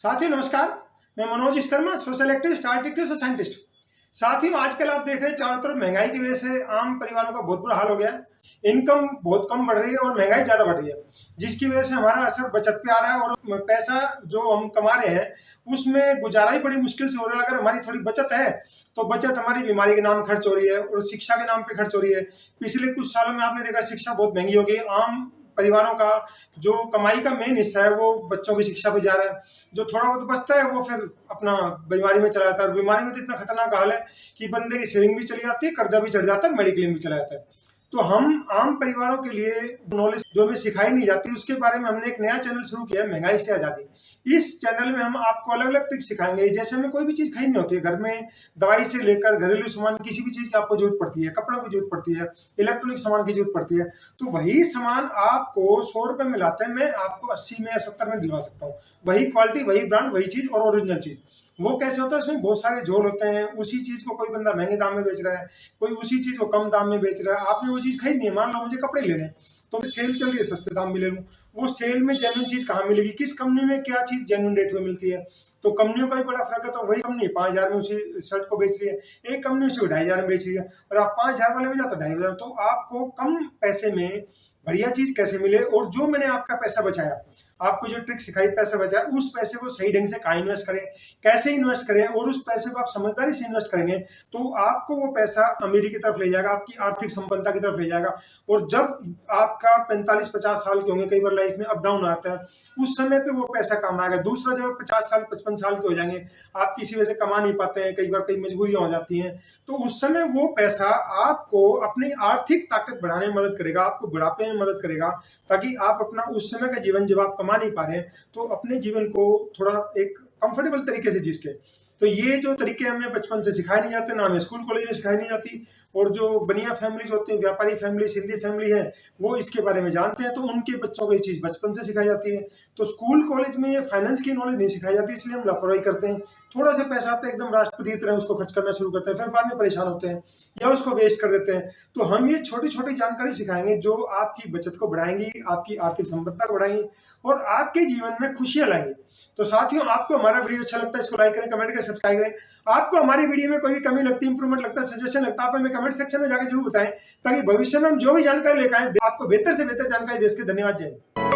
साथियों नमस्कार। मैं Manoj Vishwakarma, social activist, artist और साइंटिस्ट। साथियों आजकल आप देख रहे हैं चारों तरफ महंगाई की वजह से आम परिवारों का बहुत बुरा हाल हो गया है। इनकम बहुत कम बढ़ रही है और महंगाई ज्यादा बढ़ रही है, जिसकी वजह से हमारा असर बचत पे आ रहा है और पैसा जो हम कमा रहे हैं उसमें गुजारा ही बड़ी मुश्किल से हो रहा है। अगर हमारी थोड़ी बचत है तो बचत हमारी बीमारी के नाम खर्च हो रही है और शिक्षा के नाम पे खर्च हो रही है। पिछले कुछ सालों में आपने देखा शिक्षा बहुत महंगी हो गई। आम परिवारों का जो कमाई का मेन हिस्सा है वो बच्चों की शिक्षा पे जा रहा है। जो थोड़ा बहुत बचता है वो फिर अपना बीमारी में चला जाता है। बीमारी में तो इतना खतरनाक हाल है कि बंदे की सेविंग भी चली जाती है, कर्जा भी चढ़ जाता है, मेडिक्लेम भी चला जाता है। तो हम आम परिवारों के लिए नॉलेज जो हमें सिखाई नहीं जाती उसके बारे में हमने एक नया चैनल शुरू किया है, महंगाई से आजादी। इस चैनल में हम आपको अलग अलग ट्रिक सिखाएंगे। जैसे हमें कोई भी चीज खरीदनी होती है, घर में दवाई से लेकर घरेलू सामान, किसी भी चीज की आपको जरूरत पड़ती है, कपड़ों की जरूरत पड़ती है, इलेक्ट्रॉनिक सामान की जरूरत पड़ती है, तो वही सामान आपको 100 रुपए में लाते हैं, मैं आपको 80 में या 70 में दिलवा सकता हूँ। वही क्वालिटी, वही ब्रांड, वही चीज और ओरिजिनल चीज। वो कैसे होता है, उसमें बहुत सारे झोल होते हैं। उसी चीज को कोई बंदा महंगे दाम में बेच रहा है, कोई उसी चीज को कम दाम में बेच रहा है। आपने वो चीज खरीदनी है, मान लो मुझे कपड़े लेने हैं तो सेल चल रही है, सस्ते दाम में ले लूं। वो सेल में जेन्युइन चीज कहाँ मिलेगी, किस कंपनी में क्या चीज जेन्युइन रेट में मिलती है, तो कंपनियों का भी बड़ा फर्क है। तो वही कंपनी 5,000 में उसी शर्ट को बेच रही है, एक कंपनी उसी को 2,500 में बेच रही है, और आप 5,000 वाले में जाते 2,500। तो आपको कम पैसे में बढ़िया चीज कैसे मिले, और जो मैंने आपका पैसा बचाया, आपको जो ट्रिक सिखाई पैसा बचाया, उस पैसे को सही ढंग से कहाँ इन्वेस्ट करें, कैसे इन्वेस्ट करें, और उस पैसे को आप समझदारी से इन्वेस्ट करेंगे तो आपको वो पैसा अमीरी की तरफ ले जाएगा, आपकी आर्थिक संपन्नता की तरफ ले जाएगा। और जब आपका 45-50 साल के होंगे, कई बार लाइफ में अप डाउन आता है, उस समय पे वो पैसा काम आएगा। दूसरा, जब 50 साल 55 साल के हो जाएंगे, आप किसी वजह से कमा नहीं पाते हैं, कई बार कई मजबूरियां हो जाती हैं, तो उस समय वो पैसा आपको अपनी आर्थिक ताकत बढ़ाने में मदद करेगा, आपको बुढ़ापे में मदद करेगा, ताकि आप अपना उस समय का जीवन, जब आप कमा नहीं पा रहे हैं, तो अपने जीवन को थोड़ा एक कंफर्टेबल तरीके से जी के। तो ये जो तरीके हमें बचपन से सिखाए नहीं जाते, ना हमें स्कूल कॉलेज में सिखाई नहीं जाती। और जो बनिया फैमिलीज होती हैं, व्यापारी फैमिली, सिंधी फैमिली है, वो इसके बारे में जानते हैं, तो उनके बच्चों को ये चीज बचपन से सिखाई जाती है। तो स्कूल कॉलेज में ये फाइनेंस की नॉलेज नहीं सिखाई जाती, इसलिए हम लापरवाही करते हैं। थोड़ा सा पैसा आता है, एकदम राष्ट्रपति की तरह उसको खर्च करना शुरू करते हैं, फिर बाद में परेशान होते हैं या उसको वेस्ट कर देते हैं। तो हम ये छोटी छोटी जानकारी सिखाएंगे जो आपकी बचत को बढ़ाएंगी, आपकी आर्थिक संपन्नता को बढ़ाएंगी और आपके जीवन में खुशियां लाएंगी। तो साथियों, आपको हमारा वीडियो अच्छा लगता है, इसको लाइक करें, कमेंट करें, सब्सक्राइब करें। आपको हमारी वीडियो में कोई भी कमी लगती है, इंप्रूवमेंट लगता है, सजेशन लगता है, आप हमें कमेंट सेक्शन में जाकर जरूर बताएं, ताकि भविष्य में हम जो भी जानकारी लेकर आए आपको बेहतर से बेहतर जानकारी दे सके। धन्यवाद। जय हिंद।